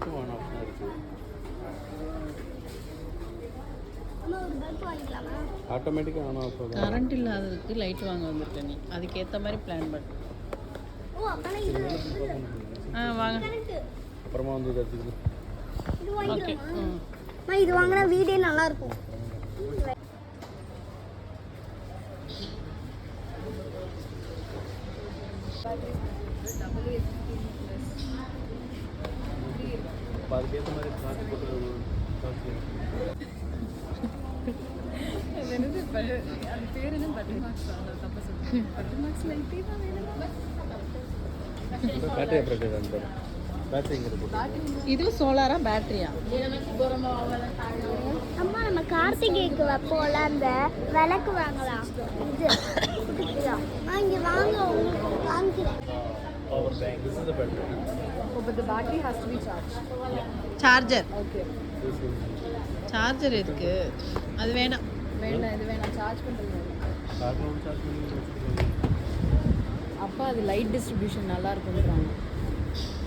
Of on option இருக்குது. ஆட்டோமேட்டிக்காக on off ஆகும். கரண்ட் இல்லாததுக்கு லைட் வாங்க வந்துருக்கேன் நீ. அதுக்கேற்ற மாதிரி பிளான் பண்ணு. வாங்க. அப்புறமா வந்து இது எடுத்துக்கணும். ஓகே. இது வாங்கினா வீடே நல்லா இருக்கும். அதுக்கேற்ற மாதிரி காசு போட்டு அது பேர் என்ன பட்டர் மார்க்ஸ் தப்பா சொல்லுங்க. பட்டர் மார்க்ஸ் லைட்டே தான் வேணும். பேட்டரி ஆப்ரேட்டட் அந்த பேட்டரி இங்கே இருக்குது. இது சோலாரா பேட்டரியா? அம்மா நம்ம கார்த்திகைக்கு வைப்போல அந்த விளக்கு வாங்கலாம். இது இங்கே வாங்க உங்களுக்கு காமிக்கிறேன். Power bank. This is the battery. Oh, but the battery has to be charged. Charger. Okay. Charger எதுக்கு? அது வேணாம். வேண்டாம், இது வேணாம். சார்ஜ் பண்ணுறது. கார்னோட சார்ஜ் பண்ணி வச்சுக்கோங்க. அப்போ அது லைட் டிஸ்ட்ரிபியூஷன் நல்லா இருக்கும்ன்றாங்க.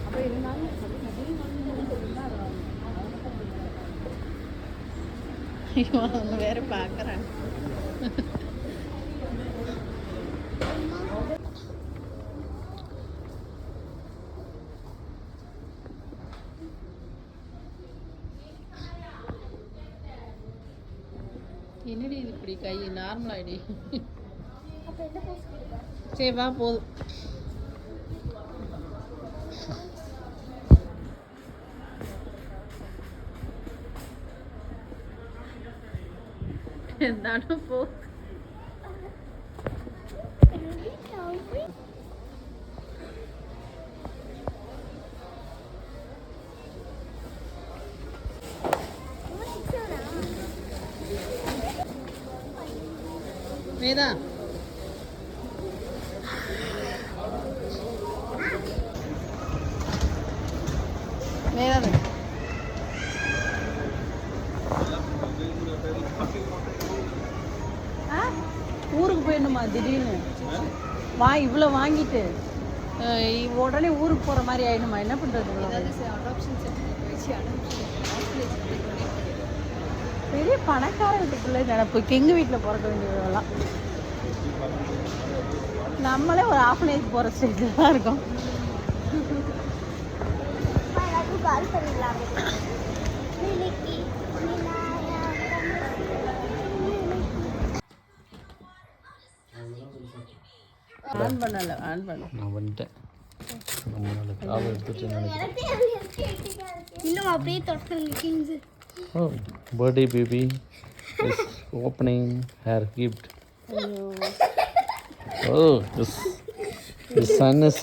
அப்போ இருந்தாலும் ஐயோ அவங்க வேற பார்க்குறாங்க. என்னடி இது இப்படி கை நார்மல் ஆயிடி. சரி வா போதும். എന്താണോ പോ. വേദാ വേദാ ஊருக்கு போயிடணுமா திடீர்னு? இவ்வளோ வாங்கிட்டு உடனே ஊருக்கு போகிற மாதிரி ஆயிடுமா? என்ன பண்ணுறது? பெரிய பணக்கார வீட்டுக்குள்ளே நினப்பு. எங்கள் வீட்டில் பிறக்க வேண்டியதெல்லாம் நம்மளே ஒரு ஆஃபனேஜ் போகிற ஸ்டேஜில் தான் இருக்கோம். ஆன் பண்ணல. ஆன் பண்ண நான் வந்துட்டேன். காவை எடுத்துட்டு இன்னும் அப்படியே தொடர்ந்து. Oh, birthday baby is opening her gift. Oh, the son is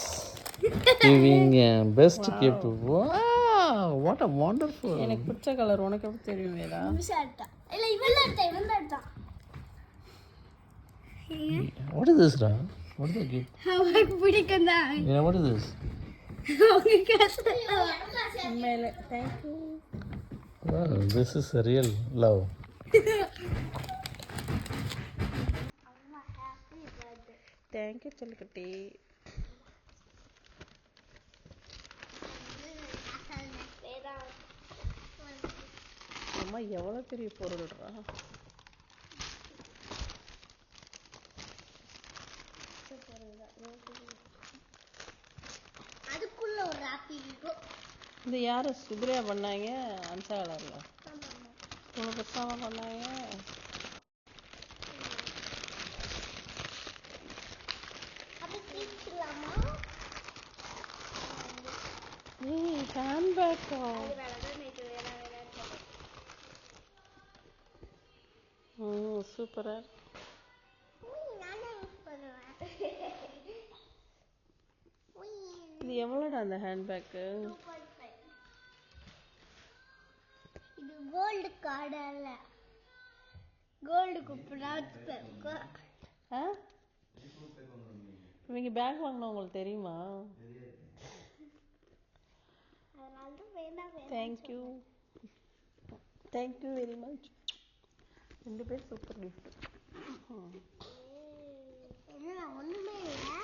giving a best gift. Wow, what a wonderful. எனக்கு பிடிச்ச கலர் உனக்கு எப்படி தெரியும் வேதா? இல்ல இவன் எடுத்தா. What is this, Ra? What is the gift? அவருக்கு பிடிக்கும் தான். Yeah, what is this? மேலே thank you. Wow, this is a real love. Thank you செல்லக்குட்டி. அம்மா எவ்வளோ பெரிய பொருள்றா. அதுக்குள்ள ஒரு ராப்பி இருக்கும். இந்த யார் சுப்ரியா பண்ணாங்க? அன்சா கலரில் இவ்வளோ பெருசாக பண்ணாங்க. ஹேண்ட்பேக்கா? சூப்பராக. இது எவ்வளோடா அந்த ஹேண்ட்பேக்கு? இது கோல்டு கார்டு அல்ல, கோல்டு குப்பனா. இவங்க பேக் வாங்கினா உங்களுக்கு தெரியுமா? Thank you thank you very much. 2 பேர் சூப்பர் கிஃப்ட். ஒன்றுமே இல்லை.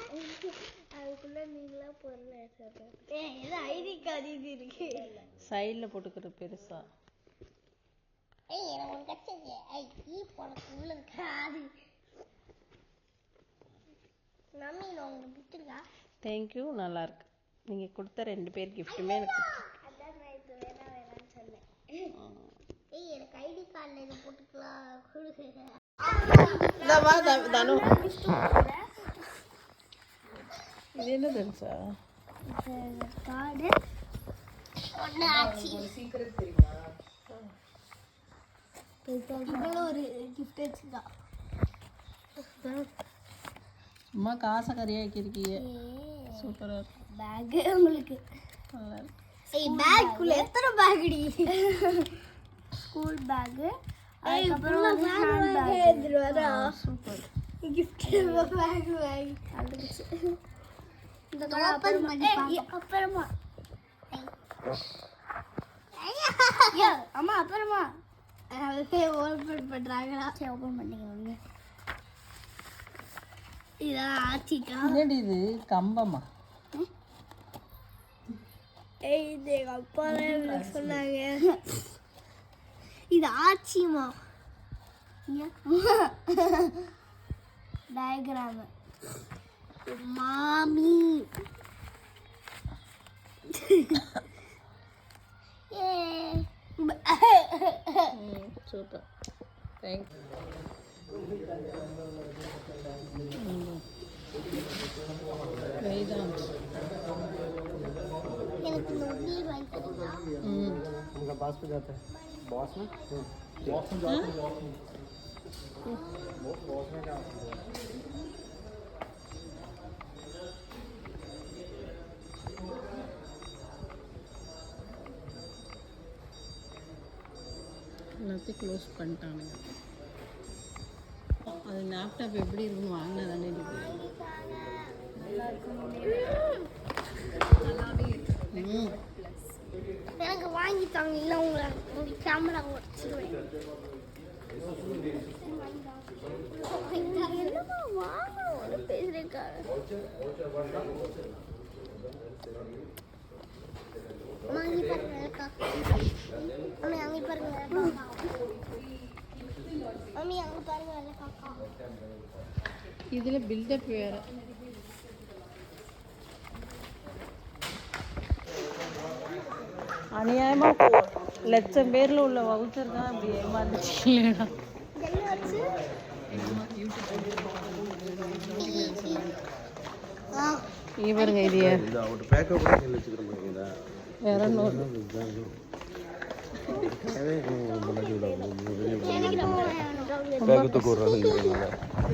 அது அதுக்குள்ள நீங்களா பொருள் எடுத்து ஏதோ ஐடி கார்டு இது இருக்கு சைடில் போட்டுக்கிற பெருசா. எனக்கு ஒரு கச்சது ஐ போனக்கு உள்ள காது மம்மி நான் உங்களுக்கு பிடிச்சிருக்கா? தேங்க்யூ, நல்லா இருக்கு. நீங்கள் கொடுத்த 2 பேர் கிஃப்ட்டுமே எனக்கு அதான் நான் இது வேணாம்னு சொன்னேன். எனக்கு ஐடி கார்டில் இதை போட்டுக்கலாம் கொடுக்குறேன். தனு இது என்ன தெரிஞ்சா கார்டு ஒன்று ஆச்சு. இவ்வளோ ஒரு கிஃப்ட் வச்சுக்கா. அம்மா காசை கறியாக்கியிருக்கீங்க. சூப்பராக இருக்கு. பேக்கு உங்களுக்கு நல்லா இருக்கு. பேக்குள்ள எத்தனை பேக்குடி? ஸ்கூல் பேக்கு, அதுக்கப்புறம் hand bag. Super. Gift pack வாங்கி அதுக்கு இந்த ஓபன் பண்ணி அப்புறமா அம்மா அப்புறமா ஓபன் பண்றாங்களா? சரி ஓபன் பண்ணிக்கோங்க. இதான் ஆச்சிக்கா. என்னடி இது கம்பமா? இது எங்க அப்பா தான் சொன்னாங்க. இது ஆச்சிமா டயக்ராம். மாமி சூப்பர், தேங்க்யூ. வேதாந்த் எனக்கு இந்த உண்டியல் வாங்கி தரீங்களா? उनका पास पे जाता है बॉस में बॉस में जाता है बॉस में क्या எல்லாத்தையும் க்ளோஸ் பண்ணிட்டானுங்க. அது லேப்டாப் எப்படி இருக்குன்னு வாங்கினா தானே எனக்கு வாங்கி தாங்க, இல்லை உங்க கேமரா உடச்சிடுவேன். என்னமா வாங்க ஒரு பேசுறேக்காரு. வாங்கி பாருங்க மம்மி, அங்கே பாருங்க மம்மி, அங்கே பாருங்க காக்கா. இதில் பில்டப் வேறு. அநியாயமாக லட்சம் பேரில் உள்ள வவுச்சர் தான் அப்படி ஏமாந்துச்சு இல்லைடா. இவருங்க இது வேற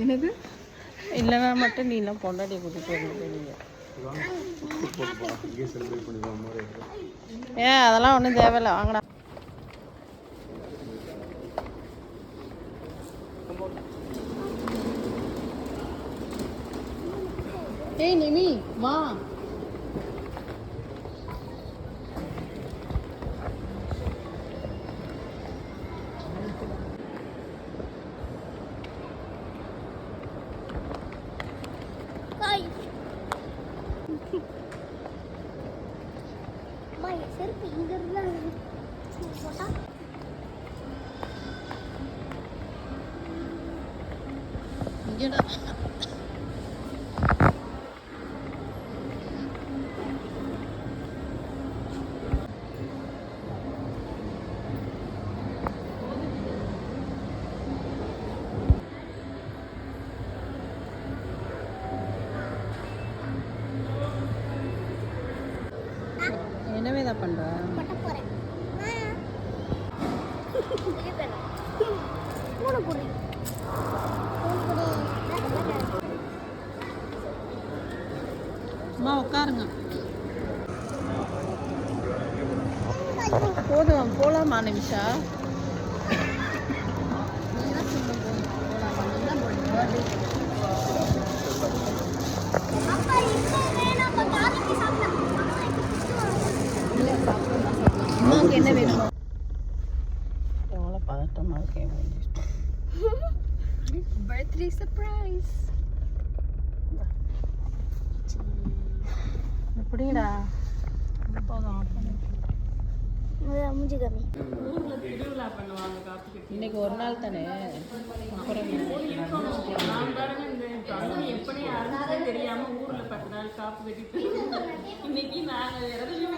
என்னது இல்லைன்னா மட்டும் நீலாம் பொண்டாட்டியை கூட்டிட்டு வந்து ஏன் அதெல்லாம் ஒன்றும் தேவையில்லை, வாங்கடா. ஏய் நிமி வா. செருப்பு இங்க இருந்தா போட்டா இங்கடா. என்னவே தான் பண்ற? போட்ட போறேன். மூணு புடி அம்மா உட்காருங்க. போதும் போலாமா நிமிஷா? அம்மாவுக்கு என்ன வேணும்? எவ்வளோ பதட்டமாக இருக்கேன். Birthday surprise. மூஞ்சி கம்மி. இன்னைக்கு ஒரு நாள் தானே, அப்புறம்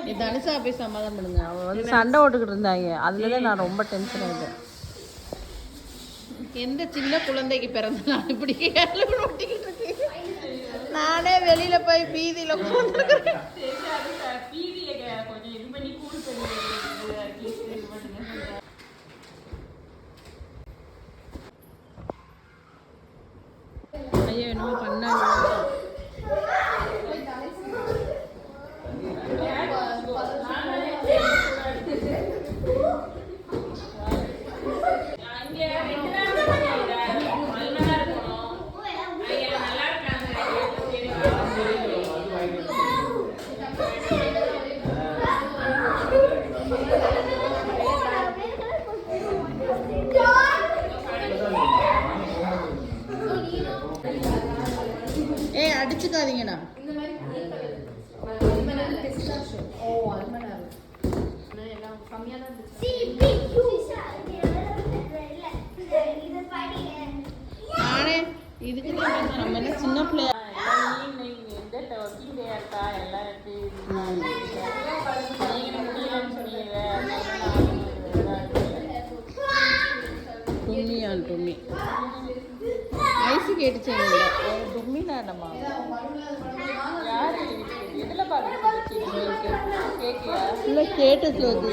நீ தனுஷா போய் சமாதானம் பண்ணுங்க. அவன் வந்து சண்டை ஓட்டுக்கிட்டு இருந்தாங்க, அதுல தான் நான் ரொம்ப டென்ஷன் ஆகிட்டேன். எந்த சின்ன குழந்தைக்கு பிறந்த நான் இப்படி ஒட்டிக்கிட்டு இருக்கேன். நானே வெளியில போய் பீதியில உட்காந்துருக்கிறேன். ஐயோ என்னமோ பண்ணாங்க. அடிச்சுக்காதீங்கண்ணா. நானே இதுக்கு நம்ம என்ன சின்ன பிள்ளையா தும்மியான் தும்மி ஐஸு கேட்டுச்சு. தும்மினா என்னம்மா? இல்லை கேட்டுச்சு அது.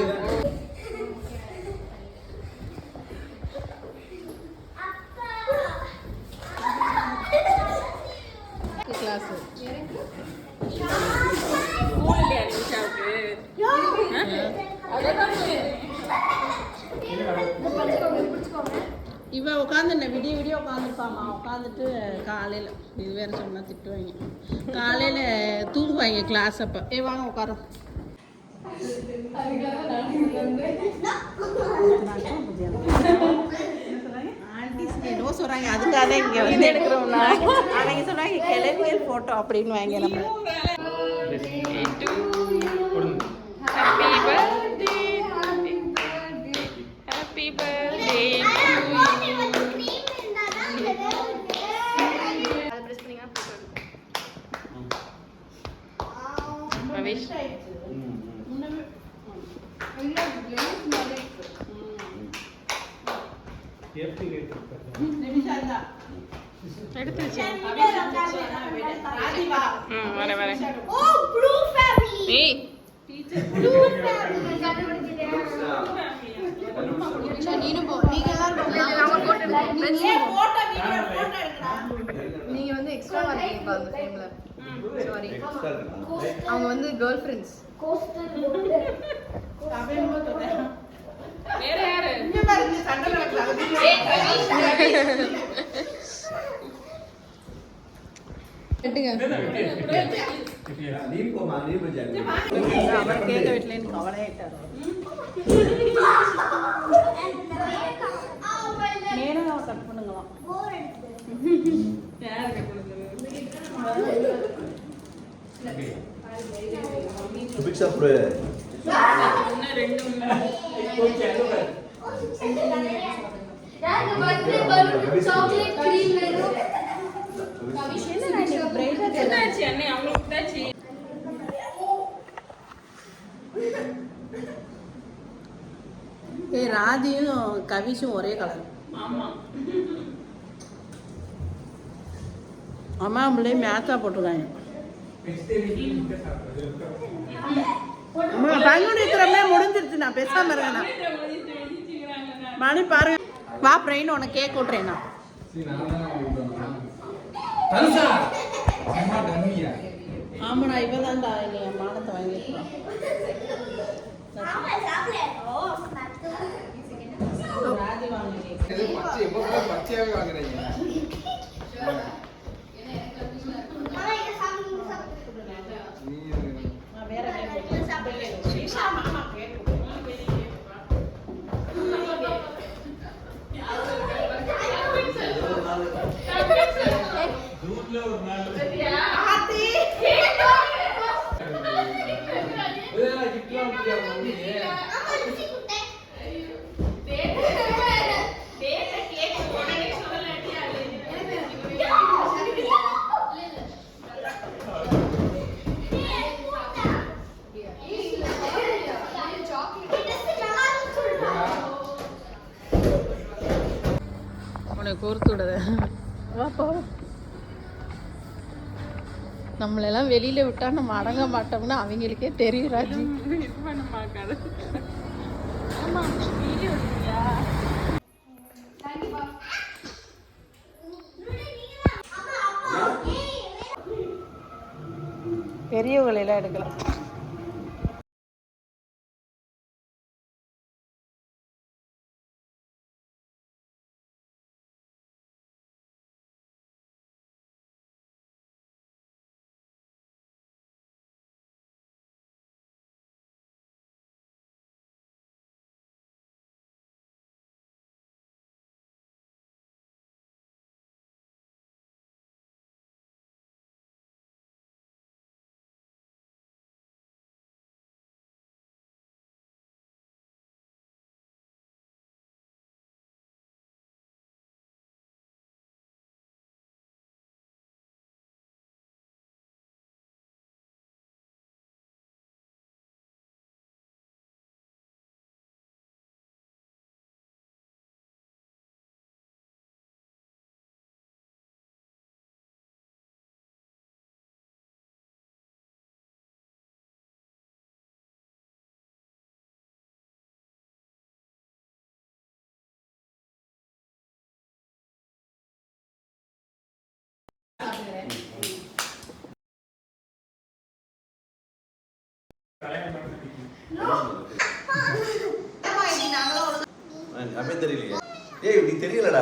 கிளாஸு இவன் உட்காந்து விடிய விடிய உட்காந்துருப்பாம்மா. உட்காந்துட்டு காலையில் இது வேறு சொன்னால் திட்டுவாங்க. காலையில் தூங்குவாங்க கிளாஸ் அப்போ. வாங்க உட்காரோம். ஆன்டிஸ் என்னவோ சொல்கிறாங்க, அதுக்காக தான் இங்கே வந்து எடுக்கிறோம்னா அவங்க சொன்னாங்க கிளவியல் ஃபோட்டோ அப்படின்னு வாங்க. நம்ம நீங்க வந்து எக்ஸ்ட்ரா இருக்கீங்க அந்த டைம்ல. சாரி, அவங்க வந்து கேர்ள் ஃப்ரெண்ட்ஸ். வேற யாரு இங்க பாருங்க சண்டை நடக்குது. அவர் கேட்க வீட்டுல கவலையாயிட்டாரு. நேரம் அவன் கட் பண்ணுங்களாம். ராதியும் கவிஷும் ஒரே கலர். அம்மா பிள்ளை மேட்சா போட்டிருக்காங்க. அம்மா பங்குனித்திரமே முடிஞ்சிருச்சு. நான் பேசாம இருக்கேன். மணி பாருங்க. வா பிரெயின் உனக்கு கேக் விட்றேன். ஆமாடா இவ தான்டா நீ மானத்தை வாங்கிருக்கோம். ஒருத்தோட வாப்பா. நம்மளெல்லாம் வெளியில விட்டா நம்ம அடங்க மாட்டோம்னா அவங்களுக்கே தெரியும் ராஜி. பெரியவங்களெல்லாம் எடுக்கலாம். அப்பே தெரியலையா? ஏய் நீ தெரியலடா.